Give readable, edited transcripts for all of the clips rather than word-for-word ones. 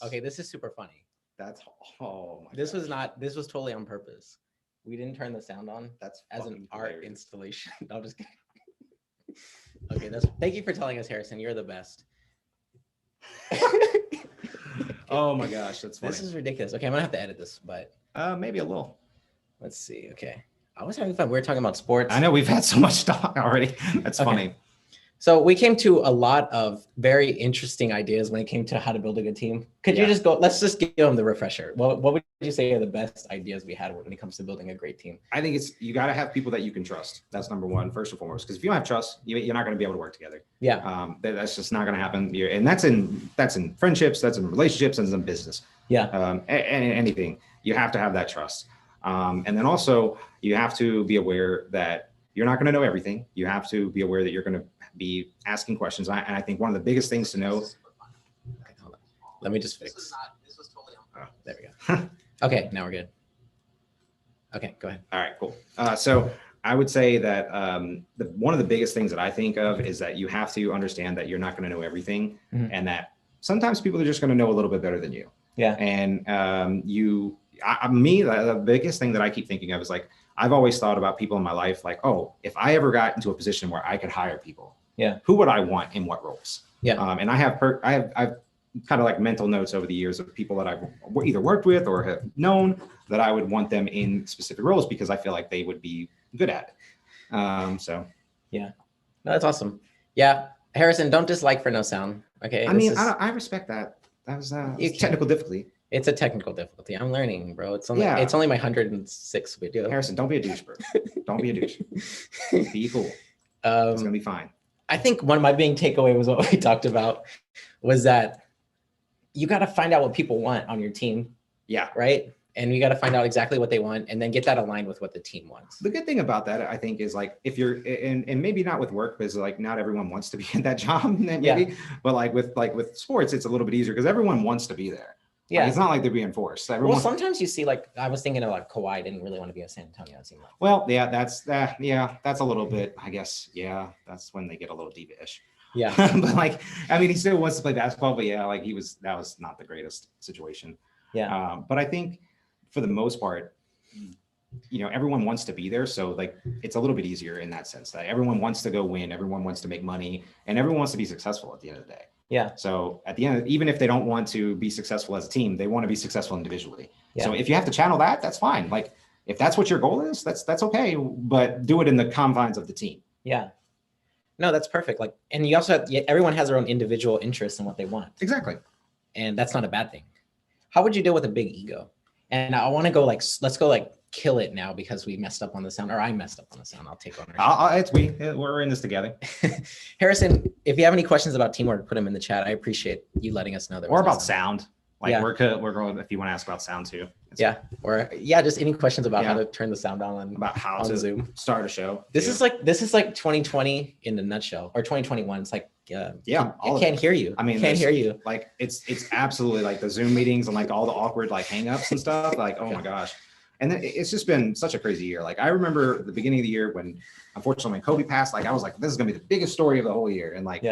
Okay, this is super funny. That's oh my. This gosh. was not. This was totally on purpose. We didn't turn the sound on. That's as an fucking art hilarious. installation. No, I'm just kidding. Okay, that's. Thank you for telling us, Harrison. You're the best. Oh my gosh, that's funny. This is ridiculous. Okay, I'm gonna have to edit this, but Maybe a little. let's see. Okay, I was having fun. We were talking about sports. I know we've had so much talk already. That's Okay. funny. So we came to a lot of very interesting ideas when it came to how to build a good team. Could you Yeah. just go? Let's just give them the refresher. What would you say are the best ideas we had when it comes to building a great team? I think you got to have people that you can trust. That's number one, first and foremost. Because if you don't have trust, you're not going to be able to work together. Yeah. That's just not going to happen. And that's in friendships, that's in relationships, and in business. Yeah. And in anything, you have to have that trust. And then also you have to be aware that you're not going to know everything. You have to be aware that you're going to be asking questions. And I think one of the biggest things to know. Okay, hold on. Let me just fix. This was totally on. Oh, there we go. Okay, now we're good. Okay, go ahead. All right, cool. So I would say that one of the biggest things that I think of is that you have to understand that you're not going to know everything, and that sometimes people are just going to know a little bit better than you. Yeah. And the biggest thing that I keep thinking of is like, I've always thought about people in my life, like, oh, if I ever got into a position where I could hire people, who would I want in what roles? Yeah. And I've kind of like mental notes over the years of people that I've either worked with or have known that I would want them in specific roles because I feel like they would be good at it. So yeah, no, that's awesome. Yeah, Harrison, don't dislike for no sound. Okay. I respect that. That was technical difficulty. It's a technical difficulty. I'm learning, bro. It's only my 106th video. Harrison, don't be a douche, bro. Don't be a douche. Be cool. It's gonna be fine. I think one of my big takeaway was what we talked about was that you got to find out what people want on your team. Yeah. Right. And you got to find out exactly what they want and then get that aligned with what the team wants. The good thing about that, I think, is like if you're and maybe not with work, because like not everyone wants to be in that job, maybe, but like with sports, it's a little bit easier because everyone wants to be there. Yeah. Like, it's not like they're being forced. Well, sometimes you see, like, I was thinking of like Kawhi didn't really want to be in San Antonio. It seemed like. Well, yeah, that's a little bit, I guess. Yeah, that's when they get a little diva-ish. Yeah. But like, I mean, he still wants to play basketball, but yeah, like that was not the greatest situation. Yeah. But I think for the most part, everyone wants to be there. So like, it's a little bit easier in that sense that everyone wants to go win, everyone wants to make money, and everyone wants to be successful at the end of the day. Yeah. So at the end, even if they don't want to be successful as a team, they want to be successful individually. Yeah. So if you have to channel that, that's fine. Like if that's what your goal is, that's okay, but do it in the confines of the team. Yeah. No, that's perfect. Like, and you also everyone has their own individual interests in what they want. Exactly. And that's not a bad thing. How would you deal with a big ego? And I want to go like, let's go like kill it now because we messed up on the sound, or I messed up on the sound. I'll take ownership. We're in this together. Harrison, if you have any questions about teamwork, put them in the chat. I appreciate you letting us know that. Or about sound. Like yeah. we're going, if you want to ask about sound too. Just any questions about how to turn the sound on about how to Zoom. Start a show. This is like 2020 in a nutshell, or 2021. It's like I can't hear you. I mean, can't hear you. Like it's absolutely like the Zoom meetings and like all the awkward like hangups and stuff. Like oh my gosh. And then it's just been such a crazy year. Like I remember the beginning of the year when, unfortunately, when Kobe passed, like I was like, this is gonna be the biggest story of the whole year. And like,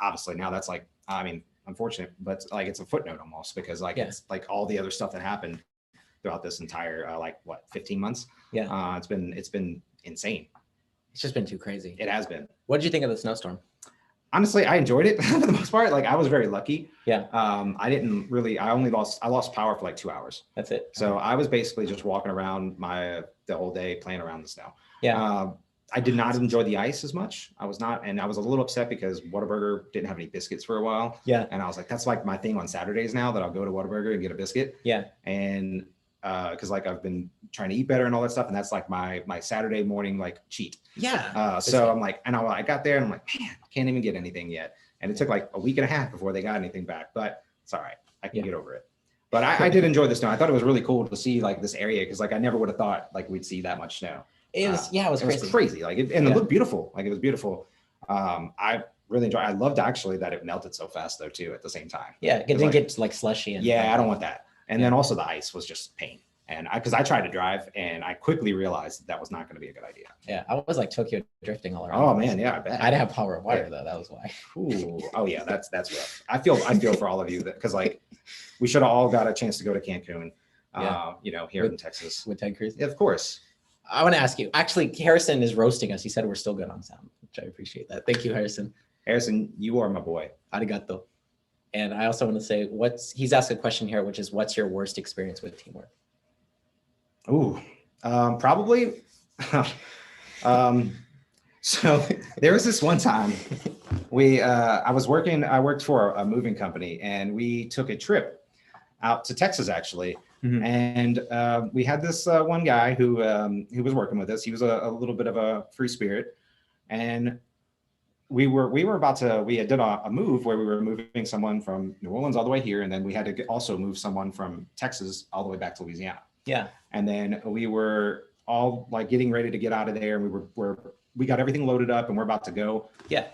obviously now that's like, I mean, unfortunate, but like it's a footnote almost because like it's like all the other stuff that happened throughout this entire 15 months. Yeah, it's been insane. It's just been too crazy. It has been. What did you think of the snowstorm? Honestly, I enjoyed it for the most part. Like I was very lucky. Yeah. I lost power for like 2 hours. That's it. So I was basically just walking around the whole day playing around the snow. Yeah. I did not enjoy the ice as much. I was a little upset because Whataburger didn't have any biscuits for a while. Yeah. And I was like, that's like my thing on Saturdays now that I'll go to Whataburger and get a biscuit. Yeah. And because like I've been trying to eat better and all that stuff, and that's like my Saturday morning like cheat. Yeah. So I'm like, and I got there and I'm like, man, I can't even get anything yet. And it took like a week and a half before they got anything back, but it's all right. I can get over it. But I did enjoy the snow. I thought it was really cool to see like this area because like I never would have thought like we'd see that much snow. It was it was crazy. Like it looked beautiful. Like it was beautiful. I really enjoyed. I loved actually that it melted so fast though too at the same time. Yeah, it didn't get like slushy. And I don't want that. And then also the ice was just pain. And because I tried to drive and I quickly realized that was not going to be a good idea. Yeah, I was like Tokyo drifting all around. Oh man, yeah, I bet. I didn't have power of water though. That was why. Ooh, oh yeah, that's rough. I feel for all of you that because like we should have all got a chance to go to Cancun, here in Texas with Ted Cruz. Yeah, of course. I want to ask you. Actually, Harrison is roasting us. He said we're still good on sound, which I appreciate that. Thank you, Harrison. Harrison, you are my boy. Arigato. And I also want to say he's asked a question here, which is what's your worst experience with teamwork? Ooh, probably. So there was this one time I worked for a moving company and we took a trip out to Texas actually. Mm-hmm. And we had this one guy who was working with us. He was a little bit of a free spirit. And we had done a move where we were moving someone from New Orleans all the way here. And then we had to also move someone from Texas all the way back to Louisiana. Yeah. And then we were all like getting ready to get out of there. And we got everything loaded up and we're about to go. Yeah.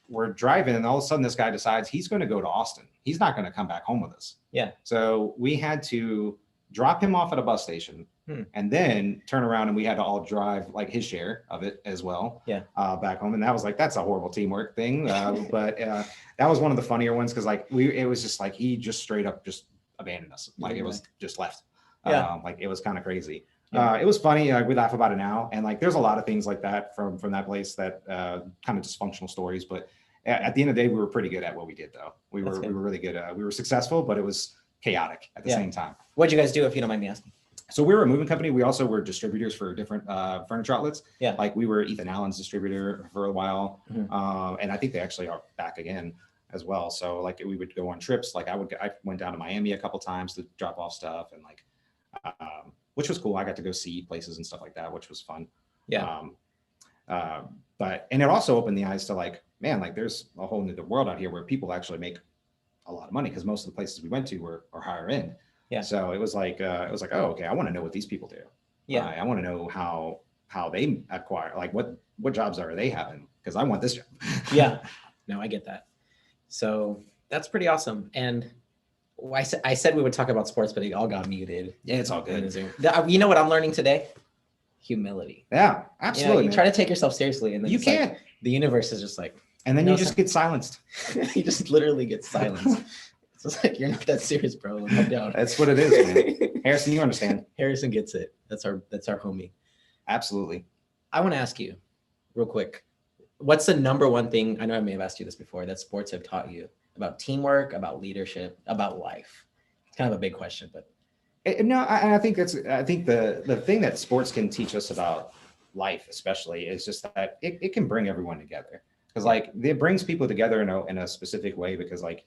We're driving and all of a sudden this guy decides he's going to go to Austin. He's not going to come back home with us. Yeah. So we had to drop him off at a bus station and then turn around and we had to all drive like his share of it as well. Yeah. Back home. And that was like, that's a horrible teamwork thing. But that was one of the funnier ones. Cause like it was just like, he just straight up just abandoned us. Like it was just left. Yeah. Like it was kind of crazy. Yeah. It was funny. We laugh about it now. And like, there's a lot of things like that from that place that kind of dysfunctional stories. But at the end of the day, we were pretty good at what we did though. We were really good. We were successful, but it was chaotic at the same time. What'd you guys do if you don't mind me asking? So we were a moving company. We also were distributors for different furniture outlets. Yeah. Like we were Ethan Allen's distributor for a while. Mm-hmm. And I think they actually are back again as well. So like we would go on trips. Like I went down to Miami a couple times to drop off stuff and like, which was cool. I got to go see places and stuff like that, which was fun. Yeah. And it also opened the eyes to like, man, like there's a whole new world out here where people actually make a lot of money because most of the places we went to were higher end. Yeah. So it was like, oh, okay, I want to know what these people do. Yeah. I want to know how they acquire, like what jobs are they having? Because I want this job. Yeah. No, I get that. So that's pretty awesome. And I said we would talk about sports, but it all got muted. Yeah, it's all good. You know what I'm learning today? Humility. Yeah, absolutely. You try to take yourself seriously, and then you can't. Like, the universe is just like, and then you just get silenced. You just literally get silenced. It's just like you're not that serious, bro. Calm down. That's what it is, man. Harrison, you understand? Harrison gets it. That's our homie. Absolutely. I want to ask you, real quick, what's the number one thing? I know I may have asked you this before that sports have taught you about teamwork, about leadership, about life. It's kind of a big question, but I think the thing that sports can teach us about life, especially, is just that it can bring everyone together. Because like it brings people together in a specific way. Because like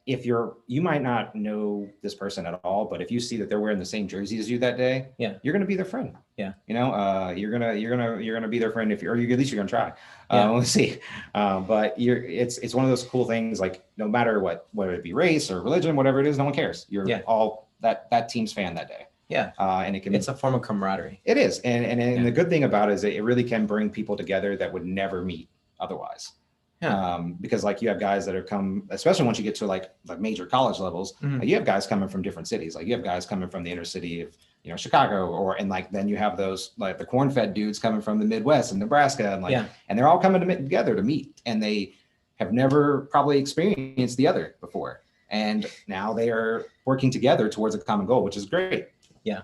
if you might not know this person at all, but if you see that they're wearing the same jersey as you that day, yeah, you're gonna be their friend. Yeah, you're gonna be their friend or at least you're gonna try. Yeah. We'll see. But it's one of those cool things. Like no matter whether it be race or religion, whatever it is, no one cares. You're all that team's fan that day. Yeah, and it's a form of camaraderie. It is, and the good thing about it is it really can bring people together that would never meet otherwise. Yeah. Because like you have guys that have come, especially once you get to like major college levels, you have guys coming from different cities. Like you have guys coming from the inner city of Chicago, and like then you have those like the corn-fed dudes coming from the Midwest and Nebraska, and and they're all coming together to meet, and they have never probably experienced the other before, and now they are working together towards a common goal, which is great. Yeah,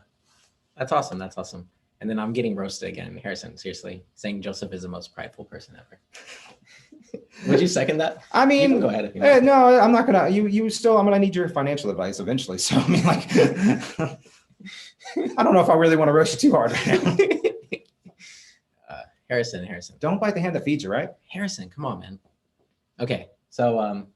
that's awesome. That's awesome. And then I'm getting roasted again, Harrison. Seriously, saying Joseph is the most prideful person ever. Would you second that? I mean, you can go ahead if you want. No, I'm not gonna. I'm gonna need your financial advice eventually. So I mean, like, I don't know if I really want to roast you too hard right now. Harrison, don't bite the hand that feeds you, right? Harrison, come on, man. Okay, so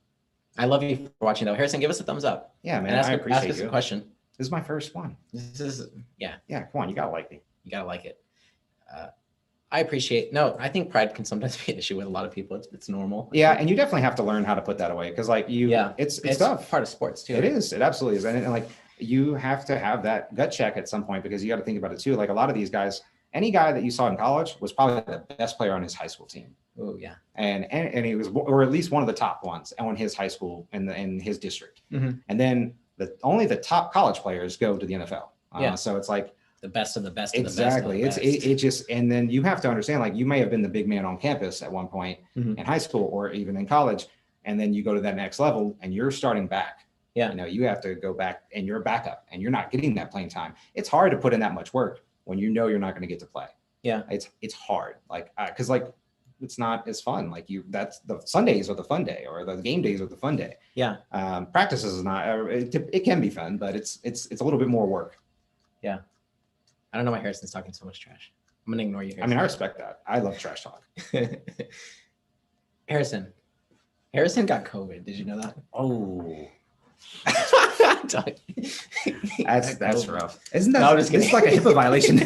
I love you for watching though. Harrison, give us a thumbs up. Yeah, man. I appreciate ask us a question. This is my first one. This is Yeah. Come on, you gotta like me. You gotta like it. I appreciate. No, I think pride can sometimes be an issue with a lot of people. It's normal. Yeah, and you definitely have to learn how to put that away because, like, it's tough. Part of sports too. It is. It absolutely is, and like you have to have that gut check at some point because you got to think about it too. Like a lot of these guys, any guy that you saw in college was probably the best player on his high school team. Oh yeah, and he was, or at least one of the top ones on his high school in his district. And then only the top college players go to the NFL. So it's like the best of the best. Exactly. Of the best. It just, and then you have to understand, like, you may have been the big man on campus at one point Mhm. in high school or even in college, and then you go to that next level and you're starting back. Yeah. You know, you have to go back and you're backup and you're not getting that playing time. It's hard to put in that much work when you know you're not going to get to play. Yeah. It's hard. Like, cause like it's not as fun. Like that's the Sundays are the fun day, or the game days are the fun day. Yeah. Practices is not, it can be fun, but it's a little bit more work. Yeah. I don't know why Harrison's talking so much trash. I'm going to ignore you, Harrison. I mean, I respect that. I love trash talk. Harrison got COVID. Did you know that? Oh, that's that's rough. Isn't that? No, I'm just it's kidding. like a HIPAA violation.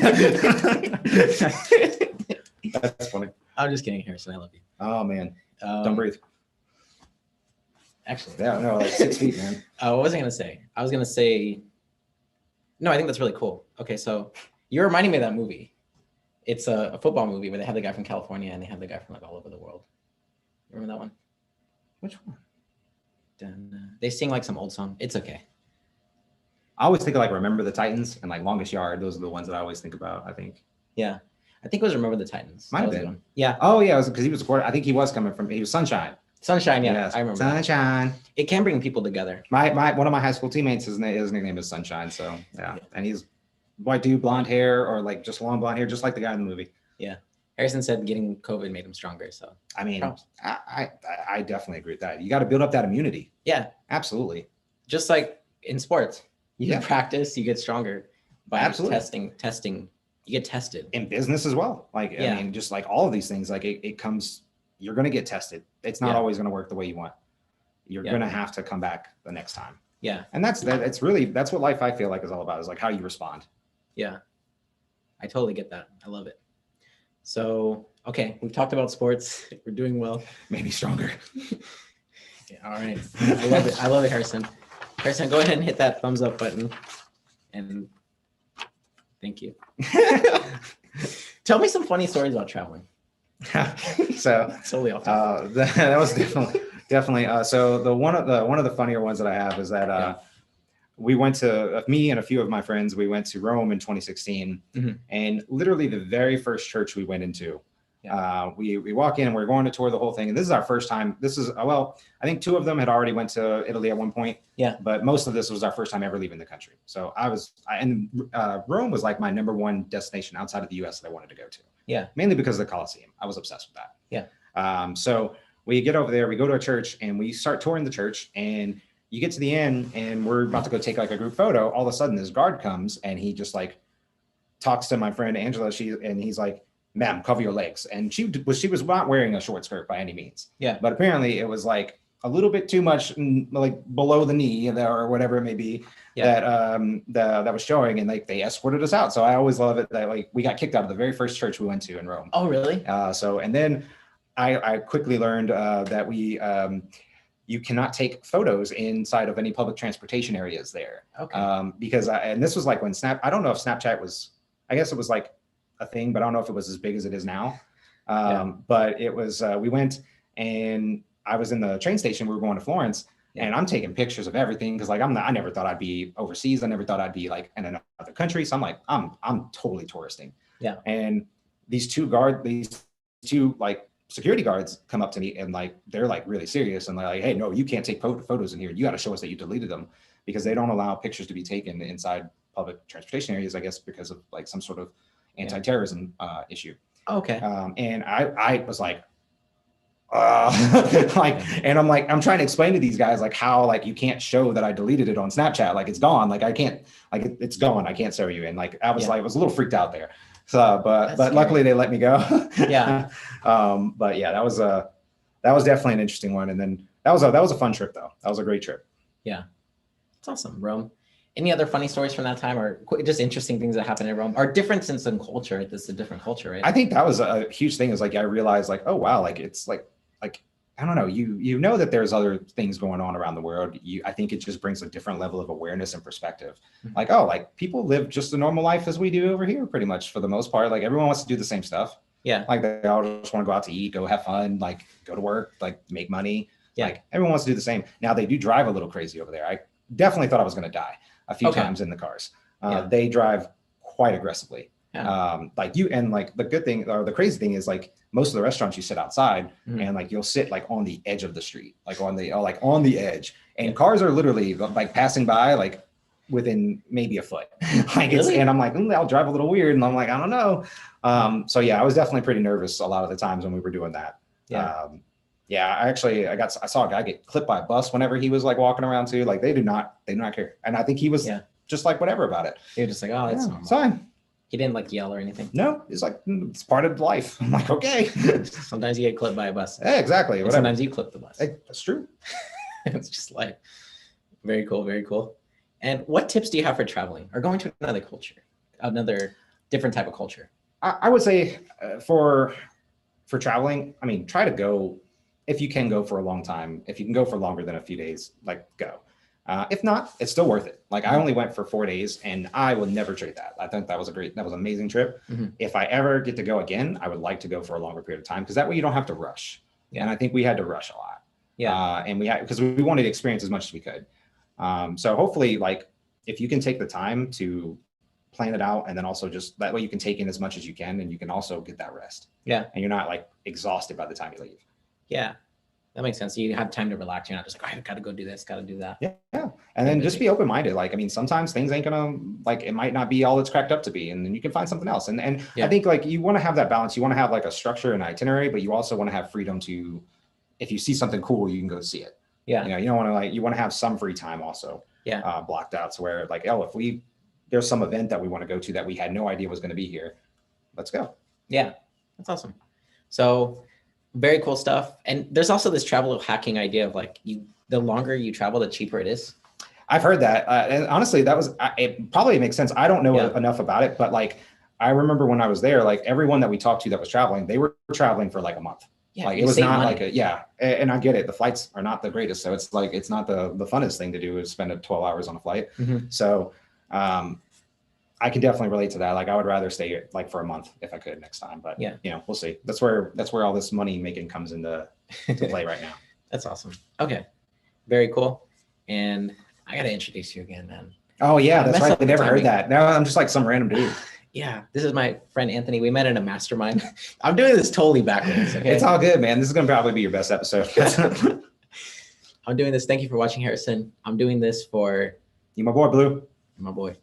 That's funny. I'm just kidding, Harrison. I love you. Oh man, don't breathe. Actually, Yeah, no, like 6 feet, man. what was I going to say? I was going to say, no, I think that's really cool. Okay, so you're reminding me of that movie. It's a football movie where they have the guy from California and they have the guy from like all over the world. Remember that one? Which one? They sing like some old song. It's okay. I always think of like Remember the Titans and like Longest Yard. Those are the ones that I always think about, I think. Yeah. I think it was Remember the Titans. Might have That was the been. one. Yeah. Oh yeah, because he was a quarter. I think he was coming from. He was Sunshine. Sunshine. Yeah, Yes. I remember. that. Sunshine. It can bring people together. My one of my high school teammates, his nickname is Sunshine. So yeah, and he's white dude, blonde hair, or like just long blonde hair, just like the guy in the movie. Yeah. Harrison said getting COVID made him stronger. So I mean, Props. I definitely agree with that. You got to build up that immunity. yeah, Absolutely. just like in sports, you Yeah. practice, you get stronger by Absolutely. testing. You get tested. In business as well. Like, Yeah. I mean, just like all of these things, like it comes, you're going to get tested. It's not Yeah. always going to work the way you want. You're Yeah. going to have to come back the next time. Yeah, And that's what life I feel like is all about, is like how you respond. yeah. I totally get that. I love it. So okay, we've talked about sports. We're doing well. Maybe stronger. Yeah, all right. I love it. I love it, Harrison. Harrison, go ahead and hit that thumbs up button. And thank you. Tell me some funny stories about traveling. So Totally off topic. that was definitely. So one of the funnier ones that I have is that Yeah. we went to, me and a few of my friends, we went to Rome in 2016, Mhm. and literally the very first church we went into, we walk in, we're going to tour the whole thing, and this is our first time. This is I think two of them had already went to Italy at one point. Yeah. But most of this was our first time ever leaving the country. So Rome was like my number one destination outside of the U.S. that I wanted to go to. Yeah. Mainly because of the Colosseum. I was obsessed with that. Yeah. So we get over there, we go to a church, and we start touring the church, and you get to the end and we're about to go take like a group photo. All of a sudden this guard comes and he just like talks to my friend Angela. And he's like, "Ma'am, cover your legs." And she was not wearing a short skirt by any means. Yeah. But apparently it was like a little bit too much, like below the knee or whatever it may be, that was showing, and like they escorted us out. So I always love it that like we got kicked out of the very first church we went to in Rome. Oh, really? And then I quickly learned that you cannot take photos inside of any public transportation areas there. Okay. Because and this was like when I don't know if Snapchat was, I guess it was like a thing, but I don't know if it was as big as it is now. But it was, we went and I was in the train station. We were going to Florence, and I'm taking pictures of everything. Cause like, I never thought I'd be overseas. I never thought I'd be like in another country. So I'm like, I'm totally touristing. Yeah. And these two like security guards come up to me, and like they're like really serious, and they're like, "Hey, no, you can't take photos in here. You got to show us that you deleted them," because they don't allow pictures to be taken inside public transportation areas, I guess because of like some sort of anti-terrorism issue. Okay. And I was like, and I'm trying to explain to these guys like how like you can't show that I deleted it on Snapchat, like it's gone, like I can't, like it's gone, I can't show you. And like I was like, I was a little freaked out there. So, but luckily they let me go. Yeah. But yeah, that was definitely an interesting one. And then that was a fun trip though. That was a great trip. Yeah. It's awesome. Rome. Any other funny stories from that time, or just interesting things that happened in Rome, or differences in culture? This is a different culture, right? I think that was a huge thing, is like, I realized like, oh wow, like it's like, I don't know, you know that there's other things going on around the world. I think it just brings a different level of awareness and perspective. Mhm. Like, oh, like people live just a normal life as we do over here, pretty much for the most part. Like everyone wants to do the same stuff. Yeah. Like they all just want to go out to eat, go have fun, like go to work, like make money. Yeah. Like everyone wants to do the same. Now they do drive a little crazy over there. I definitely thought I was going to die a few times in the cars. They drive quite aggressively. Yeah. Like you, and like the good thing or the crazy thing is like most of the restaurants you sit outside Mhm. and like you'll sit like on the edge of the street, like on the edge, and Yeah. cars are literally like passing by like within maybe a foot. Like it's, Really? and I'm like, I'll drive a little weird, and I'm like, I don't know. So yeah, I was definitely pretty nervous a lot of the times when we were doing that. Yeah. Yeah, I saw a guy get clipped by a bus whenever he was like walking around too. Like they do not care, and I think he was Yeah. just like whatever about it. You're just like, oh, that's Yeah, normal. it's fine. He didn't like yell or anything. No, it's like it's part of life. I'm like, okay. Sometimes you get clipped by a bus. Yeah, exactly. And Whatever. sometimes you clip the bus. Hey, that's true. It's just like very cool, very cool. And what tips do you have for traveling or going to another culture, another different type of culture? I would say for traveling, I mean, try to go if you can go for a long time. If you can go for longer than a few days, like go. If not, it's still worth it. Like I only went for 4 days, and I will never trade that. I think that was an amazing trip. Mm-hmm. If I ever get to go again, I would like to go for a longer period of time because that way you don't have to rush. Yeah. And I think we had to rush a lot. Yeah. And we had because we wanted to experience as much as we could. So hopefully, like if you can take the time to plan it out, and then also just that way you can take in as much as you can, and you can also get that rest. Yeah. And you're not like exhausted by the time you leave. Yeah. That makes sense. You have time to relax. You're not just like, oh, I got to go do this, got to do that. Yeah. And then just be open-minded. Like, I mean, sometimes things ain't gonna, like, it might not be all it's cracked up to be, and then you can find something else. And I think like you want to have that balance. You want to have like a structure and itinerary, but you also want to have freedom to, if you see something cool, you can go see it. Yeah. You know, you don't want to you want to have some free time also. Yeah. Blocked out to where like, oh, if there's some event that we want to go to that we had no idea was going to be here, let's go. Yeah. That's awesome. So very cool stuff. And there's also this travel hacking idea of like the longer you travel, the cheaper it is. I've heard that. And honestly, it probably makes sense. I don't know enough about it, but like, I remember when I was there, like everyone that we talked to that was traveling, they were traveling for like a month. Yeah, like it was not money. And I get it. The flights are not the greatest. So it's like, it's not the funnest thing to do is spend 12 hours on a flight. Mm-hmm. So I can definitely relate to that. Like I would rather stay like for a month if I could next time, but you know, we'll see. That's where all this money making comes into play right now. That's awesome. Okay. Very cool. And I got to introduce you again, man. Oh yeah, that's right. I never heard that. Now I'm just like some random dude. Yeah, this is my friend Anthony. We met in a mastermind. I'm doing this totally backwards. Okay, it's all good, man. This is gonna probably be your best episode. I'm doing this. Thank you for watching, Harrison. I'm doing this for you, my boy, Blue. My boy.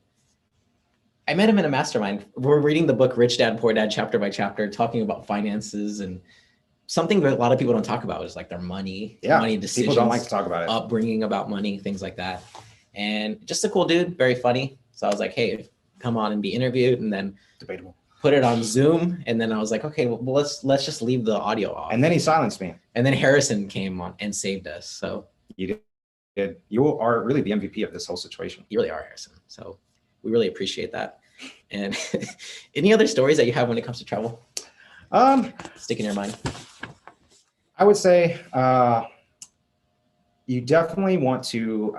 I met him in a mastermind. We're reading the book Rich Dad Poor Dad chapter by chapter, talking about finances and something that a lot of people don't talk about is like their money, money decisions. People don't like to talk about it. Upbringing about money, things like that. And just a cool dude, very funny. So I was like, hey, come on and be interviewed, and then debatable. Put it on Zoom. And then I was like, okay, well, let's just leave the audio off. And then he silenced me. And then Harrison came on and saved us. So you did. You are really the MVP of this whole situation. You really are, Harrison. So we really appreciate that. And any other stories that you have when it comes to travel? Stick in your mind. I would say you definitely want to,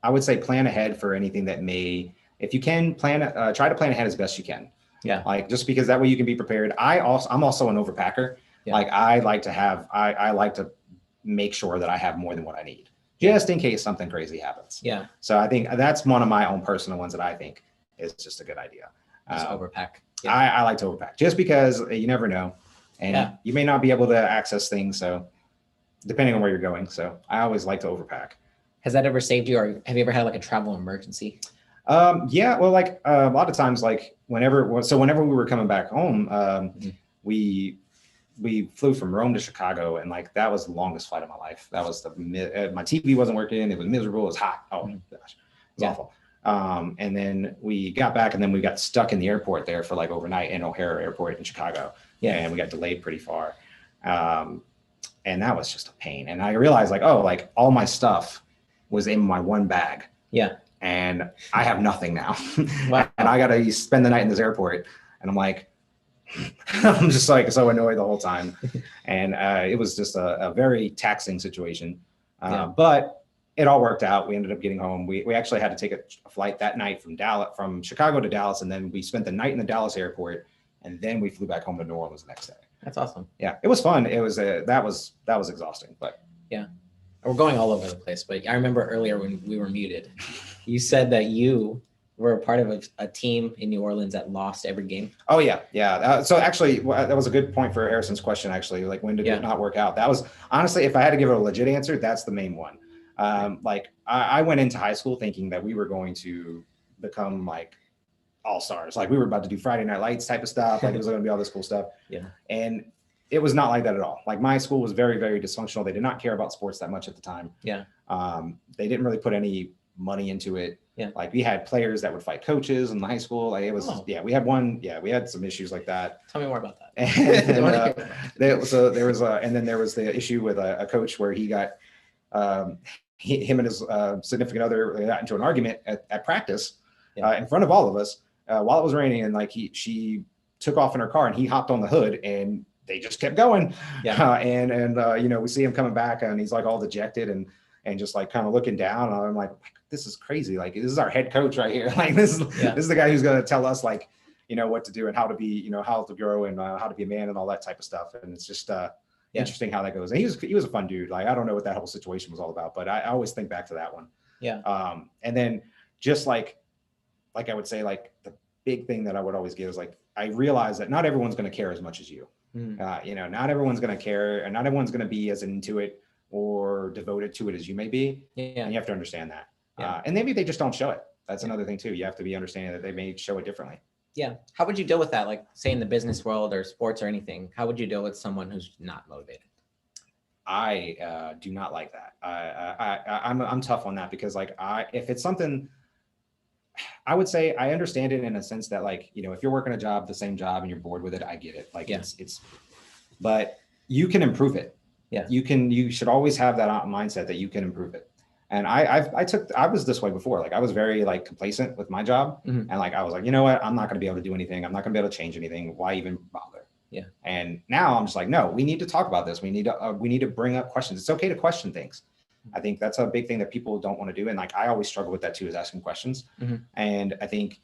I would say, plan ahead for anything that may, if you can try to plan ahead as best you can. Yeah. Like just because that way you can be prepared. I'm also an overpacker. Yeah. Like I like to make sure that I have more than what I need just in case something crazy happens. Yeah. So I think that's one of my own personal ones that I think is just a good idea. Just overpack. Yeah. I like to overpack just because you never know. And you may not be able to access things. So depending on where you're going. So I always like to overpack. Has that ever saved you, or have you ever had like a travel emergency? Yeah, well, like a lot of times, like whenever we were coming back home, we flew from Rome to Chicago, and like that was the longest flight of my life. That was my TV wasn't working. It was miserable. It was hot. Oh gosh, it was awful. And then we got back, and then we got stuck in the airport there for like overnight in O'Hare Airport in Chicago. Yeah, and we got delayed pretty far. And that was just a pain. And I realized like, oh, like all my stuff was in my one bag. Yeah. And I have nothing now. Wow. And I got to spend the night in this airport. And I'm like, I'm just like so annoyed the whole time. And it was just a very taxing situation. But it all worked out. We ended up getting home. We actually had to take a flight that night from Chicago to Dallas. And then we spent the night in the Dallas airport. And then we flew back home to New Orleans the next day. That's awesome. Yeah, it was fun. It was that was exhausting, but yeah, we're going all over the place. But I remember earlier when we were muted, you said that you were a part of a team in New Orleans that lost every game? Oh yeah, yeah. So actually, that was a good point for Harrison's question. Actually, like when did it not work out? That was honestly, if I had to give it a legit answer, that's the main one. Like I went into high school thinking that we were going to become like all stars, like we were about to do Friday Night Lights type of stuff. Like it was going to be all this cool stuff. Yeah. And it was not like that at all. Like my school was very, very dysfunctional. They did not care about sports that much at the time. Yeah. They didn't really put any money into it. Yeah. Like we had players that would fight coaches in the high school. Like it was, we had one. Yeah, we had some issues like that. Tell me more about that. So there was and then there was the issue with a coach where he got, him and his significant other got into an argument at practice in front of all of us while it was raining, and like she took off in her car and he hopped on the hood and they just kept going. Yeah. And you know, we see him coming back and he's like all dejected and just like kind of looking down. And I'm like, this is crazy. Like, this is our head coach right here. Like this is the guy who's going to tell us like, you know, what to do and how to be, you know, how to grow and how to be a man and all that type of stuff. And it's just interesting how that goes. And he was a fun dude. Like, I don't know what that whole situation was all about, but I always think back to that one. Yeah. And then just like I would say, like the big thing that I would always give is like, I realize that not everyone's going to care as much as you. You know, not everyone's going to care and not everyone's going to be as into it or devoted to it as you may be. Yeah. And you have to understand that. Yeah. And maybe they just don't show it. That's another thing too. You have to be understanding that they may show it differently. Yeah. How would you deal with that? Like say in the business world or sports or anything, how would you deal with someone who's not motivated? I do not like that. I'm tough on that because like if it's something, I would say I understand it in a sense that like, you know, if you're working a job, the same job and you're bored with it, I get it. Like but you can improve it. Yeah. You should always have that mindset that you can improve it. And I was this way before. Like I was very like complacent with my job. And like, I was like, you know what? I'm not going to be able to do anything. I'm not going to be able to change anything. Why even bother? Yeah. And now I'm just like, no, we need to talk about this. We need to bring up questions. It's okay to question things. I think that's a big thing that people don't want to do. And like, I always struggle with that too, is asking questions. And I think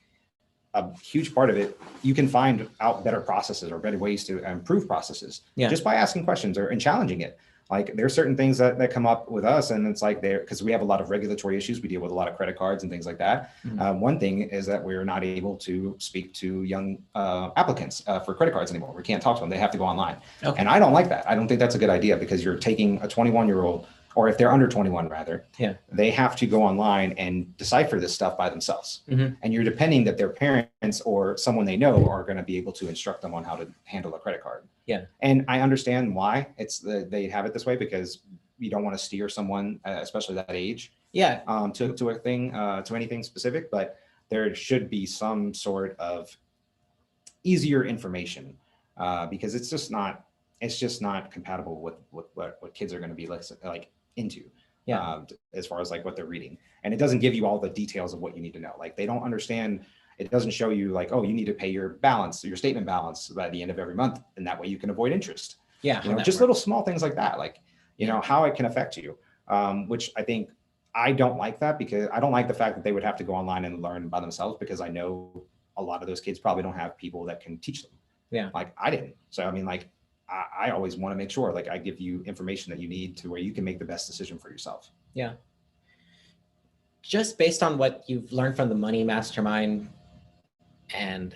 a huge part of it, you can find out better processes or better ways to improve processes just by asking questions and challenging it. Like there are certain things that come up with us and it's like because we have a lot of regulatory issues. We deal with a lot of credit cards and things like that. One thing is that we're not able to speak to young applicants for credit cards anymore. We can't talk to them. They have to go online. Okay. And I don't like that. I don't think that's a good idea because you're taking a 21-year-old or if they're under 21 rather, they have to go online and decipher this stuff by themselves. And you're depending that their parents or someone they know are going to be able to instruct them on how to handle a credit card. Yeah. And I understand why they have it this way because you don't want to steer someone, especially that age, to a thing, to anything specific, but there should be some sort of easier information because it's just not compatible with what kids are going to be like into as far as like what they're reading. And it doesn't give you all the details of what you need to know. Like they don't understand. It doesn't show you like, oh, you need to pay your statement balance by the end of every month. And that way you can avoid interest. Yeah. You know, just little small things like that, like, you know, how it can affect you, which I think I don't like that because I don't like the fact that they would have to go online and learn by themselves because I know a lot of those kids probably don't have people that can teach them. Yeah. Like I didn't. So, I mean, like, I always want to make sure like I give you information that you need to where you can make the best decision for yourself. Yeah. Just based on what you've learned from the Money Mastermind and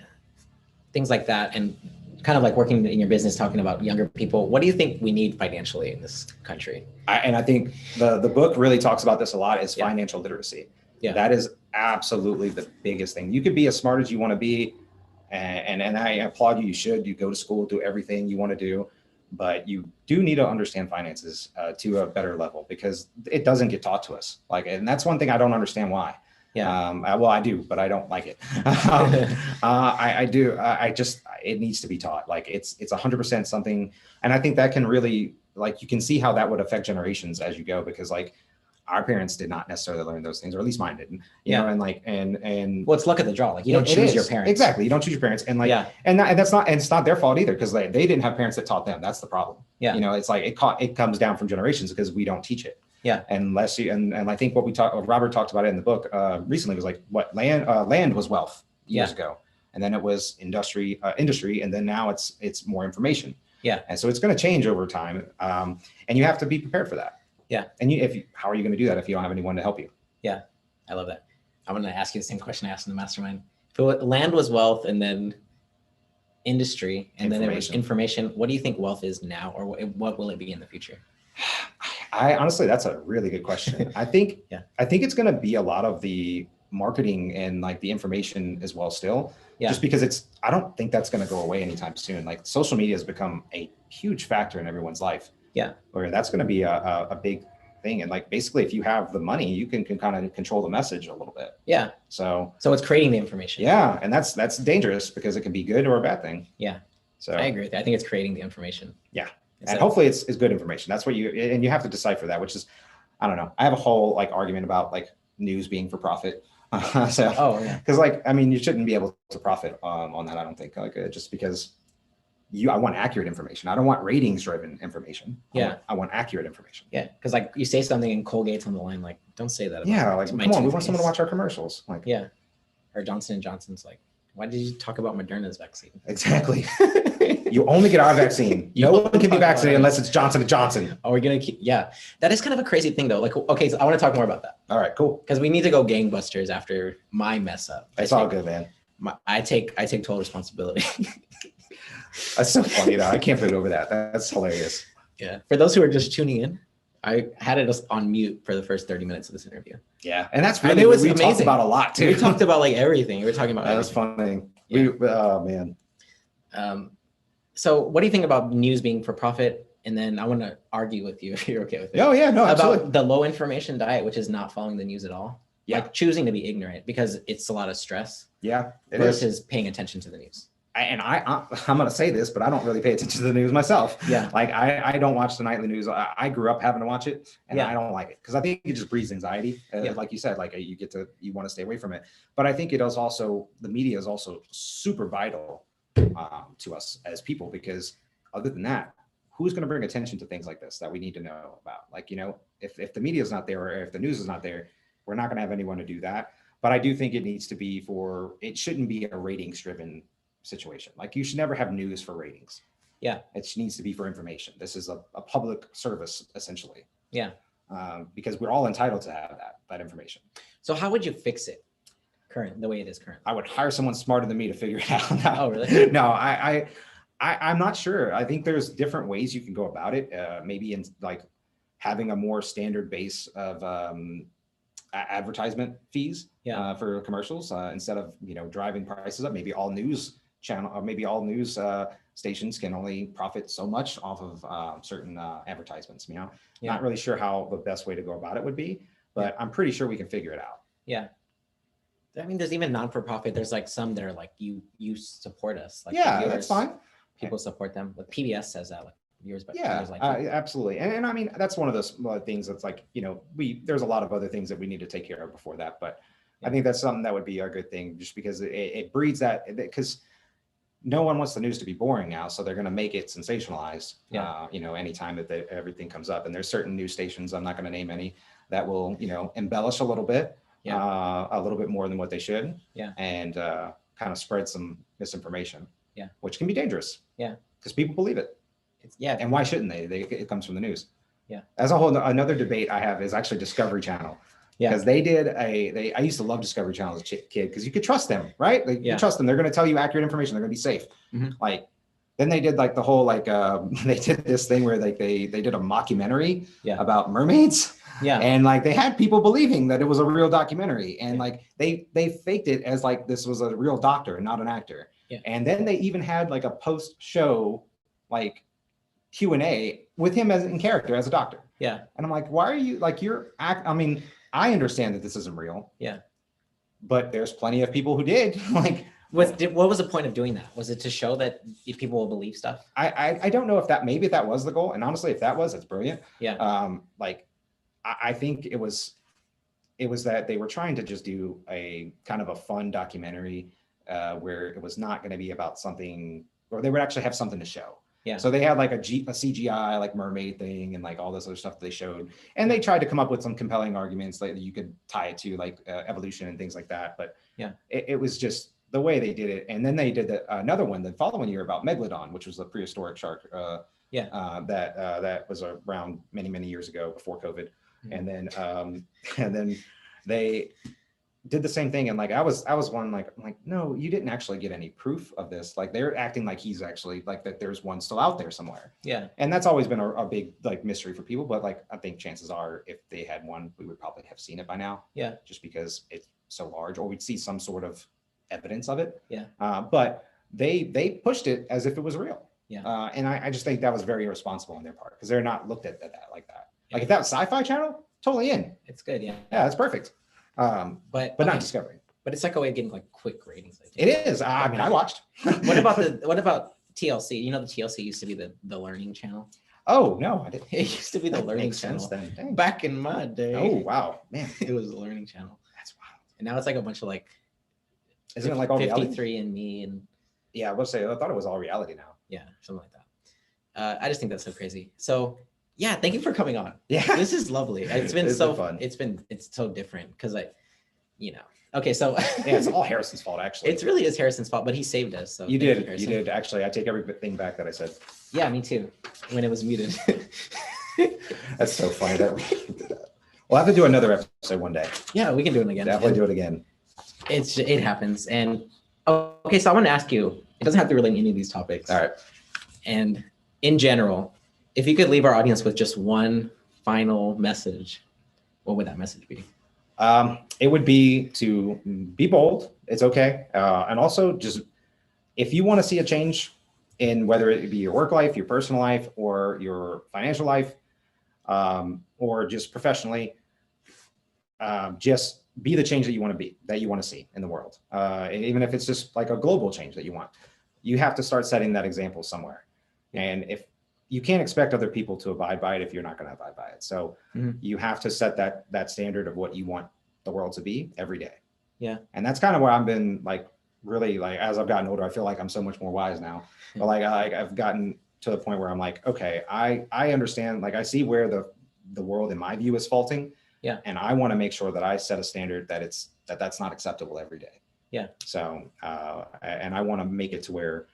things like that, and kind of like working in your business, talking about younger people, what do you think we need financially in this country? I think the book really talks about this a lot is financial literacy. Yeah. That is absolutely the biggest thing. You could be as smart as you want to be. And I applaud you. You should. You go to school, do everything you want to do, but you do need to understand finances to a better level because it doesn't get taught to us. Like, and that's one thing I don't understand why. Yeah. Well, I do, but I don't like it. I do. It needs to be taught. Like it's 100% something, and I think that can really like you can see how that would affect generations as you go because like. Our parents did not necessarily learn those things, or at least mine didn't. You know, and like, and well, it's luck of the draw. Like you don't choose your parents. Exactly, you don't choose your parents, and like, and it's not their fault either because they didn't have parents that taught them. That's the problem. Yeah, you know, it's like it comes down from generations because we don't teach it. Yeah, unless you and I think what Robert talked about it in the book recently was like what land was wealth years ago, and then it was industry, and then now it's more information. Yeah, and so it's going to change over time, and you have to be prepared for that. Yeah. And how are you going to do that if you don't have anyone to help you? Yeah. I love that. I'm going to ask you the same question I asked in the mastermind. If land was wealth and then industry and then there was information, what do you think wealth is now, or what will it be in the future? I honestly, that's a really good question. I think it's going to be a lot of the marketing and like the information as well still, just because I don't think that's going to go away anytime soon. Like social media has become a huge factor in everyone's life. Yeah. Or that's going to be a big thing. And like, basically if you have the money, you can kind of control the message a little bit. Yeah. So it's creating the information. Yeah. And that's dangerous because it can be good or a bad thing. Yeah. So I agree with that. I think it's creating the information. Yeah. And hopefully it's good information. That's what you have to decipher that, which is, I don't know. I have a whole like argument about like news being for profit. Because like, I mean, you shouldn't be able to profit on that. I don't think just because I want accurate information. I don't want ratings driven information. I want accurate information. Yeah. Because like you say something and Colgate's on the line, like don't say that. Like come on, we want someone to watch our commercials. Like or Johnson & Johnson's like, why did you talk about Moderna's vaccine? Exactly. You only get our vaccine. No one can be vaccinated unless it's Johnson & Johnson. Oh, we're going to keep, that is kind of a crazy thing though. Like, okay, so I want to talk more about that. All right, cool. Because we need to go gangbusters after my mess up. It's all good, man. I take total responsibility. That's so funny though. I can't get over that. That's hilarious. Yeah. For those who are just tuning in, I had it on mute for the first 30 minutes of this interview. Yeah. And that's really what we talked about a lot too. We talked about like everything. We were talking about that was funny. Yeah. Oh man. So what do you think about news being for profit? And then I want to argue with you if you're okay with it. Oh yeah, no, absolutely. About the low information diet, which is not following the news at all. Yeah. Like choosing to be ignorant because it's a lot of stress. Yeah. Versus paying attention to the news. I'm going to say this, but I don't really pay attention to the news myself. Yeah. Like I don't watch the nightly news. I grew up having to watch it and I don't like it because I think it just breeds anxiety. Like you said, like you want to stay away from it. But I think it is also, the media is also super vital to us as people, because other than that, who's going to bring attention to things like this that we need to know about? Like, if the media is not there or if the news is not there, we're not going to have anyone to do that. But I do think it needs to be it shouldn't be a ratings driven situation. Like you should never have news for ratings. Yeah. It needs to be for information. This is a public service essentially. Yeah. Because we're all entitled to have that information. So how would you fix it the way it is current? I would hire someone smarter than me to figure it out. Oh, really? No, I'm not sure. I think there's different ways you can go about it. Maybe in like having a more standard base of advertisement fees for commercials instead of driving prices up. Maybe all news stations can only profit so much off of certain advertisements. Not really sure how the best way to go about it would be, but I'm pretty sure we can figure it out. Yeah. I mean, there's even non-for-profit. There's like some that are like you support us. Like that's fine. People support them. Like PBS says that, like viewers, but absolutely. And I mean, that's one of those things that's like, there's a lot of other things that we need to take care of before that. But I think that's something that would be a good thing, just because it breeds that, because no one wants the news to be boring now. So they're going to make it sensationalized, anytime that everything comes up. And there's certain news stations, I'm not going to name any, that will, embellish a little bit, a little bit more than what they should. Yeah. And kind of spread some misinformation. Yeah. Which can be dangerous. Yeah. Because people believe it. And why shouldn't they? It comes from the news. Yeah. As a whole, another debate I have is actually Discovery Channel. Yeah. Because they did I used to love Discovery Channel as a kid because you could trust them, right? Like you trust them. They're going to tell you accurate information. They're going to be safe. Mm-hmm. Like, then they did like the whole, they did this thing where like they did a mockumentary about mermaids. Yeah. And like they had people believing that it was a real documentary, and like they faked it as like this was a real doctor and not an actor. Yeah. And then they even had like a post-show like Q&A with him as in character as a doctor. Yeah. And I'm like, why are you like I mean, I understand that this isn't real. Yeah. But there's plenty of people who did. Like, what was the point of doing that? Was it to show that people will believe stuff? I don't know if maybe that was the goal. And honestly, if that was, it's brilliant. Yeah. I think it was that they were trying to just do a kind of a fun documentary where it was not going to be about something, or they would actually have something to show. Yeah. So they had like a CGI like mermaid thing and like all this other stuff that they showed, and they tried to come up with some compelling arguments that you could tie it to like evolution and things like that. But yeah, it was just the way they did it. And then they did another one the following year about Megalodon, which was a prehistoric shark. That was around many years ago before COVID. Mm-hmm. And then they did the same thing. And like, I was one, like, I'm like, no, you didn't actually get any proof of this. Like they're acting like he's actually like that there's one still out there somewhere. Yeah. And that's always been a big like mystery for people. But like, I think chances are if they had one, we would probably have seen it by now. Yeah. Just because it's so large, or we'd see some sort of evidence of it. Yeah. But they pushed it as if it was real. Yeah. And I just think that was very irresponsible on their part, because they're not looked at that like that. Yeah. Like if that was Sci-Fi Channel, totally in. It's good. Yeah. Yeah, that's perfect. But Not okay. Discovery. But it's like a way of getting like quick ratings. I think. It is. I mean, I watched. What about TLC? You know, the TLC used to be the learning channel. Oh no, I didn't. It used to be the That learning makes sense channel. then. Dang. Back in my day. Oh wow, man, It was the learning channel. that's wild. And now it's like a bunch of like Isn't it like all reality? 53 and Me and Yeah, I will say I thought it was all reality now. yeah, something like that. I just think that's so crazy. So yeah, thank you for coming on. Yeah, This is lovely. It's been It's so been fun. It's so different because okay, so yeah, it's all Harrison's fault actually. it really is Harrison's fault, but he saved us. So You thank did. You Harrison. did. Actually, I take everything back that I said. Yeah, me too. When it was muted. That's so funny that we did that. We'll have to do another episode one day. Yeah, we can do it again. Definitely do it again. It happens. And okay, so I want to ask you, it doesn't have to relate to any of these topics. All right. And in general, if you could leave our audience with just one final message, what would that message be? It would be to be bold. It's okay. And also just, if you want to see a change in whether it be your work life, your personal life, or your financial life, or just professionally, just be the change that you want to be, that you want to see in the world. And even if it's just like a global change that you want, you have to start setting that example somewhere. And if you can't expect other people to abide by it if you're not going to abide by it. So you have to set that standard of what you want the world to be every day. Yeah. And that's kind of where I've been like, really like, as I've gotten older, I feel like I'm so much more wise now. But like I've gotten to the point where I'm like, okay, I understand, like I see where the world in my view is faulting. Yeah. And I want to make sure that I set a standard that that's not acceptable every day. Yeah. So, and I want to make it to where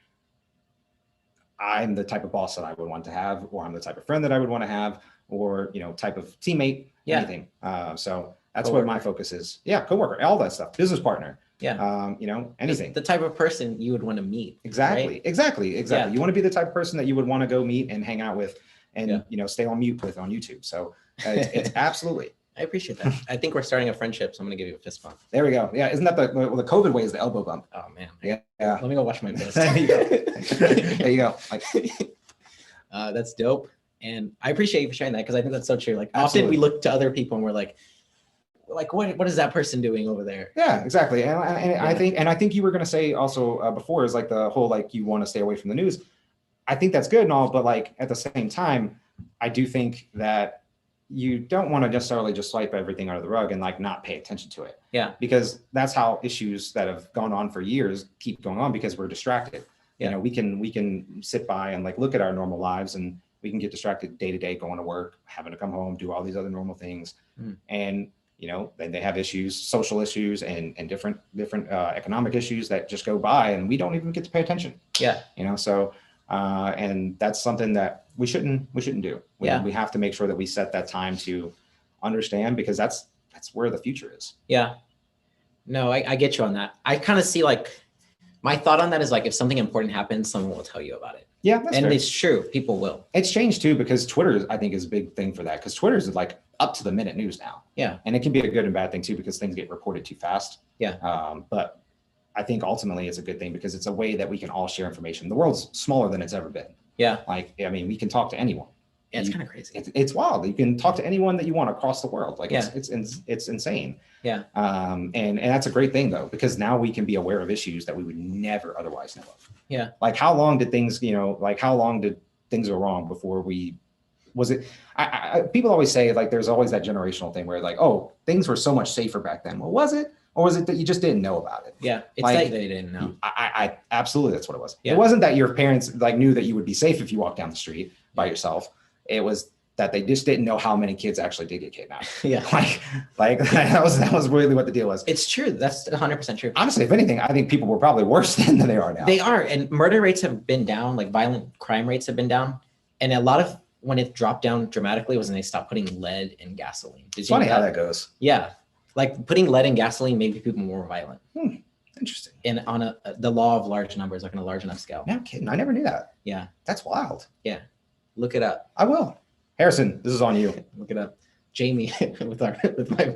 I'm the type of boss that I would want to have, or I'm the type of friend that I would want to have, or, type of teammate, anything. So that's what my focus is. Yeah. Coworker, all that stuff, business partner. Yeah. Anything. The type of person you would want to meet. Exactly. Right? Exactly. Yeah. You want to be the type of person that you would want to go meet and hang out with and, stay on mute with on YouTube. So it's absolutely. I appreciate that. I think we're starting a friendship, so I'm going to give you a fist bump. There we go. Yeah. Isn't that the COVID way is the elbow bump? Oh, man. Yeah. Let me go wash my fist. There you go. There you go. Like, that's dope. And I appreciate you for sharing that, because I think that's so true. Like Absolutely. often we look to other people and we're like what is that person doing over there? yeah, exactly. And I think you were going to say also before is like the whole, like, you want to stay away from the news. I think that's good and all, but like at the same time, I do think that you don't want to necessarily just swipe everything under the rug and like not pay attention to it. Yeah. Because that's how issues that have gone on for years keep going on, because we're distracted. Yeah. We can sit by and like look at our normal lives, and we can get distracted day to day, going to work, having to come home, do all these other normal things. And then they have issues, social issues, and different economic issues that just go by, and we don't even get to pay attention. Yeah. So and that's something that we shouldn't do. We have to make sure that we set that time to understand, because that's where the future is. Yeah. No, I get you on that. I kind of see, like, my thought on that is like, if something important happens, someone will tell you about it. Yeah, that's and fair. it's true. People will. It's changed too, because Twitter, I think, is a big thing for that, because Twitter is like up to the minute news now. Yeah. And it can be a good and bad thing too, because things get reported too fast. Yeah. But I think ultimately it's a good thing, because it's a way that we can all share information. The world's smaller than it's ever been. Yeah. Like, I mean, we can talk to anyone. Yeah, it's kind of crazy. It's wild. You can talk to anyone that you want across the world. Like, Yeah. it's insane. Yeah. And that's a great thing though, because now we can be aware of issues that we would never otherwise know of. Yeah. Like, how long did things go wrong before people always say, like, there's always that generational thing where like, oh, things were so much safer back then. Well, was it? Or was it that you just didn't know about it? Yeah. It's Like, that they didn't know. I absolutely, that's what it was. Yeah. It wasn't that your parents like knew that you would be safe if you walked down the street by yourself. It was that they just didn't know how many kids actually did get kidnapped. Yeah. Like that was really what the deal was. It's true. That's 100% true. Honestly, if anything, I think people were probably worse than they are now. They are. And murder rates have been down, like violent crime rates have been down. And a lot of when it dropped down dramatically was when they stopped putting lead in gasoline. It's funny how that goes. Yeah. Like putting lead in gasoline made people more violent. Interesting. And on the law of large numbers, like on a large enough scale. No kidding. I never knew that. Yeah. That's wild. Yeah. Look it up. I will. Harrison, this is on you. Look it up. Jamie with my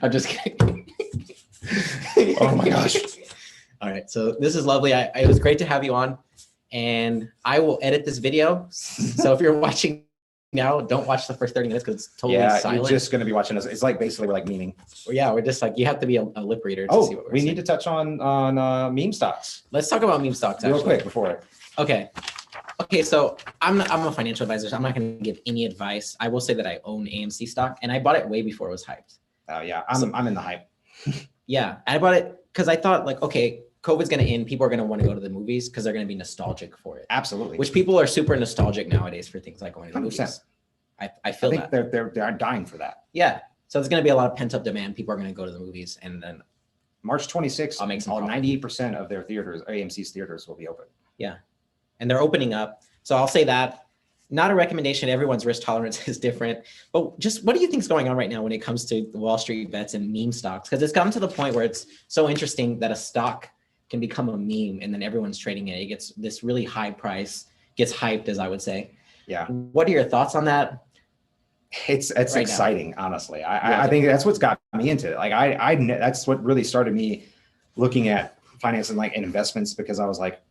I'm just kidding. Oh my gosh. All right. So this is lovely. It was great to have you on, and I will edit this video. So if you're watching now, don't watch the first 30 minutes because it's totally silent. You're just going to be watching us. It's like basically we're like memeing. Yeah, we're just like, you have to be a lip reader to see what we're we saying. need to touch on meme stocks. Let's talk about meme stocks Real actually. quick before. Okay, so I'm a financial advisor, so I'm not going to give any advice. I will say that I own AMC stock, and I bought it way before it was hyped. Oh yeah, I'm in the hype. Yeah, I bought it because I thought like, okay, COVID's going to end. People are going to want to go to the movies because they're going to be nostalgic for it. Absolutely. Which people are super nostalgic nowadays for things like going to the 100%. movies. I I feel think that. they're dying for that. Yeah. So there's going to be a lot of pent up demand. People are going to go to the movies, and then March 26th, I'll make some all profit. 98% of their theaters, AMC's theaters, will be open. and they're opening up. So I'll say that. Not a recommendation. Everyone's risk tolerance is different. But just what do you think is going on right now when it comes to the Wall Street bets and meme stocks? Because it's come to the point where it's so interesting that a stock can become a meme and then everyone's trading it. It gets this really high price, gets hyped, as I would say. Yeah. What are your thoughts on that? It's Right exciting, honestly. Yeah. I think that's what's got me into it. Like that's what really started me looking at finance and like investments, because I was like,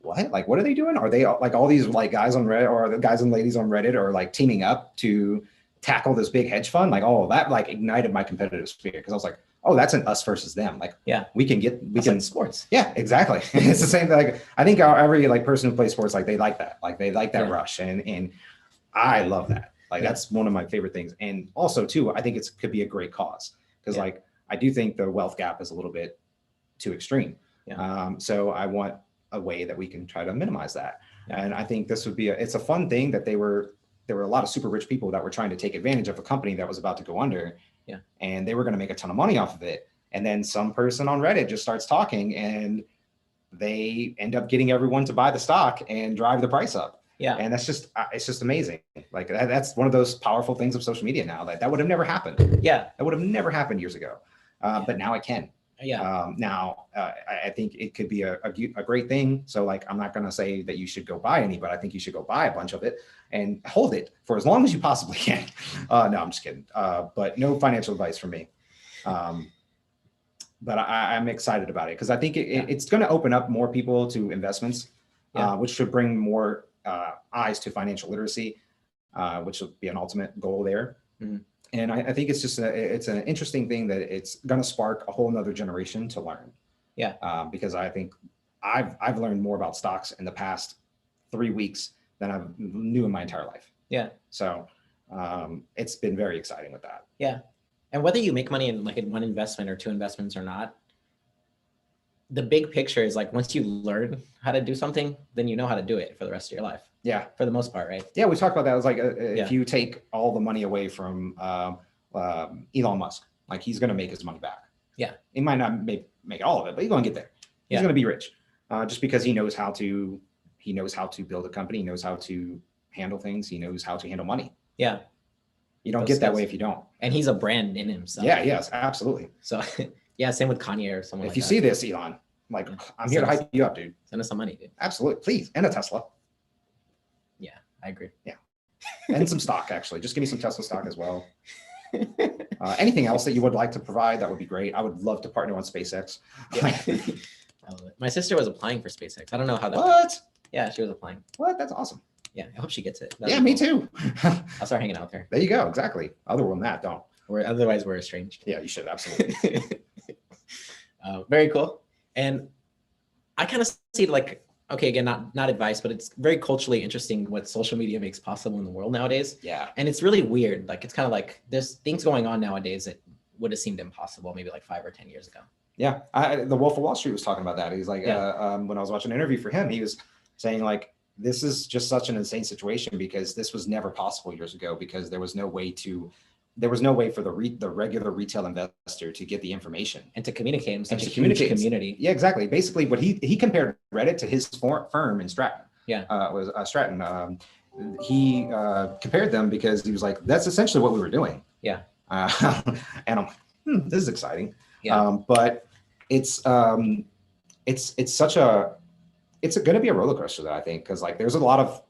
what? Like, what are they doing? Are they like all these like guys on Reddit, or the guys and ladies on Reddit are like teaming up to tackle this big hedge fund? Like, oh, that like ignited my competitive spirit, because I was like, oh, that's an us versus them. Like, Yeah. we can Like sports. Yeah, exactly. It's the same. Like, I think every like person who plays sports, like they like that. Like they like that Yeah. rush, and I love that. Like Yeah. that's one of my favorite things. And also too, I think could be a great cause, because Yeah. like I do think the wealth gap is a little bit too extreme. Yeah. So I want a way that we can try to minimize that. Yeah. And I think this would be it's a fun thing that there were a lot of super rich people that were trying to take advantage of a company that was about to go under. Yeah. And they were going to make a ton of money off of it. And then some person on Reddit just starts talking, and they end up getting everyone to buy the stock and drive the price up. Yeah. And that's just, it's just amazing. Like that's one of those powerful things of social media now, that would have never happened. Yeah. That would have never happened years ago. But now it can. Yeah. I think it could be a great thing. So like, I'm not going to say that you should go buy any, but I think you should go buy a bunch of it and hold it for as long as you possibly can. No, I'm just kidding. But no financial advice from me. But I'm excited about it, because I think it's going to open up more people to investments, which should bring more eyes to financial literacy, which will be an ultimate goal there. Mm-hmm. And I think it's just it's an interesting thing that it's going to spark a whole nother generation to learn. Yeah. Because I think I've learned more about stocks in the past 3 weeks than I knew in my entire life. Yeah. So it's been very exciting with that. Yeah. And whether you make money in like in one investment or two investments or not, the big picture is like, once you learn how to do something, then you know how to do it for the rest of your life. Yeah. For the most part, right? Yeah, we talked about that. It was like, Yeah. if you take all the money away from Elon Musk, like he's going to make his money back. Yeah. He might not make all of it, but he's going to get there. He's Yeah. going to be rich, just because he knows how to build a company. He knows how to handle things. He knows how to handle money. Yeah. You don't Those get that skills. way if you don't. And he's a brand in himself. Yeah. Yes, absolutely. So yeah, same with Kanye or someone If like you that. see this, Elon, like I'm here to hype you up, dude. Send us some money, dude. Absolutely. Please. And a Tesla Yeah, I agree. and some stock, actually. Just give me some Tesla stock as well. Anything else that you would like to provide, that would be great. I would love to partner on SpaceX. Yeah. I love it. My sister was applying for SpaceX. I don't know how that. What? Yeah, she was applying. What? That's awesome. Yeah, I hope she gets it. Yeah, me too. I'll start hanging out with her. There you go. Exactly. Other than that, don't. Otherwise, we're estranged. Yeah, you should. Absolutely. Very cool. And I kind of see like, okay, again, not advice, but it's very culturally interesting what social media makes possible in the world nowadays. Yeah. And it's really weird. Like, it's kind of like there's things going on nowadays that would have seemed impossible maybe like 5 or 10 years ago. Yeah. The Wolf of Wall Street was talking about that. He's like, when I was watching an interview for him, he was saying like, this is just such an insane situation, because this was never possible years ago, because there was no way for the regular retail investor to get the information And to communicate in such and a to huge communicate. community. Yeah, exactly. Basically, what he compared Reddit to his firm in Stratton. Yeah. Was Stratton. He compared them because he was like, that's essentially what we were doing. Yeah. And I'm like, this is exciting. Yeah. But it's such a, it's going to be a roller coaster that I think, because like there's a lot of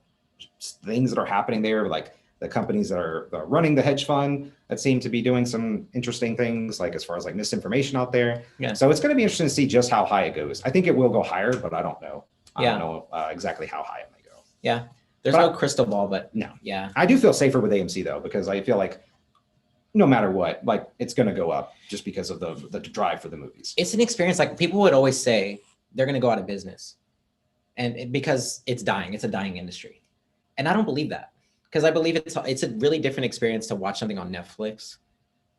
things that are happening there, like the companies that are running the hedge fund that seem to be doing some interesting things, like as far as like misinformation out there. Yeah. So it's going to be interesting to see just how high it goes. I think it will go higher, but I don't know. I Yeah. don't know exactly how high it may go. Yeah. There's But no crystal ball, but No. yeah. I do feel safer with AMC though, because I feel like no matter what, like it's going to go up just because of the drive for the movies. It's an experience. Like people would always say they're going to go out of business, and because it's dying, it's a dying industry. And I don't believe that, because I believe it's a really different experience to watch something on Netflix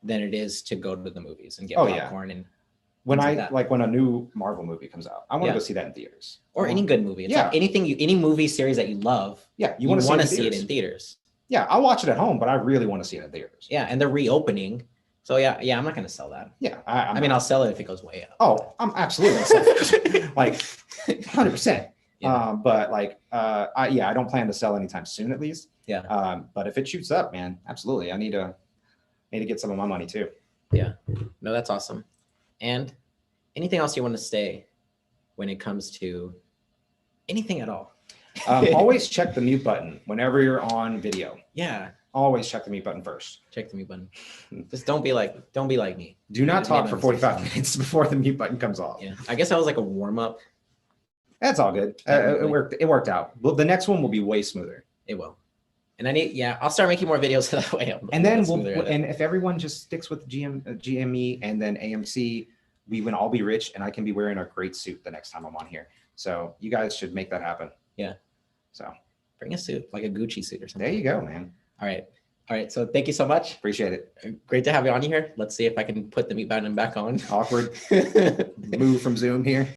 than it is to go to the movies and get popcorn and when things I like that. like when a new Marvel movie comes out, I want to Yeah. go see that in theaters. Or any good movie. It's Yeah. like any movie series that you love, Yeah, you want want to to see it in theaters. Yeah, I'll watch it at home, but I really want to see it in theaters. Yeah, and they're reopening. So yeah, I'm not going to sell that. Yeah, I mean, I'll sell it if it goes way up. Oh, I'm absolutely like 100%. Yeah. But like, I don't plan to sell anytime soon, at least. Yeah. But if it shoots up, man, absolutely, I need to get some of my money too. Yeah. No, that's awesome. And anything else you want to say when it comes to anything at all? Always check the mute button whenever you're on video. Yeah. Always check the mute button first. Check the mute button. Just don't be like me. Do not Just talk made for my 45 mistakes. minutes before the mute button comes off. Yeah. I guess that was like a warm up. That's all good. It worked. It worked out. Well, the next one will be way smoother. It will. And I'll start making more videos that way. And then and if everyone just sticks with GME and then AMC, we would all be rich, and I can be wearing a great suit the next time I'm on here. So you guys should make that happen. Yeah. So bring a suit, like a Gucci suit or something. there you go, man. All right. So thank you so much. Appreciate it. Great to have you on here. Let's see if I can put the mute button back on. Awkward move from Zoom here.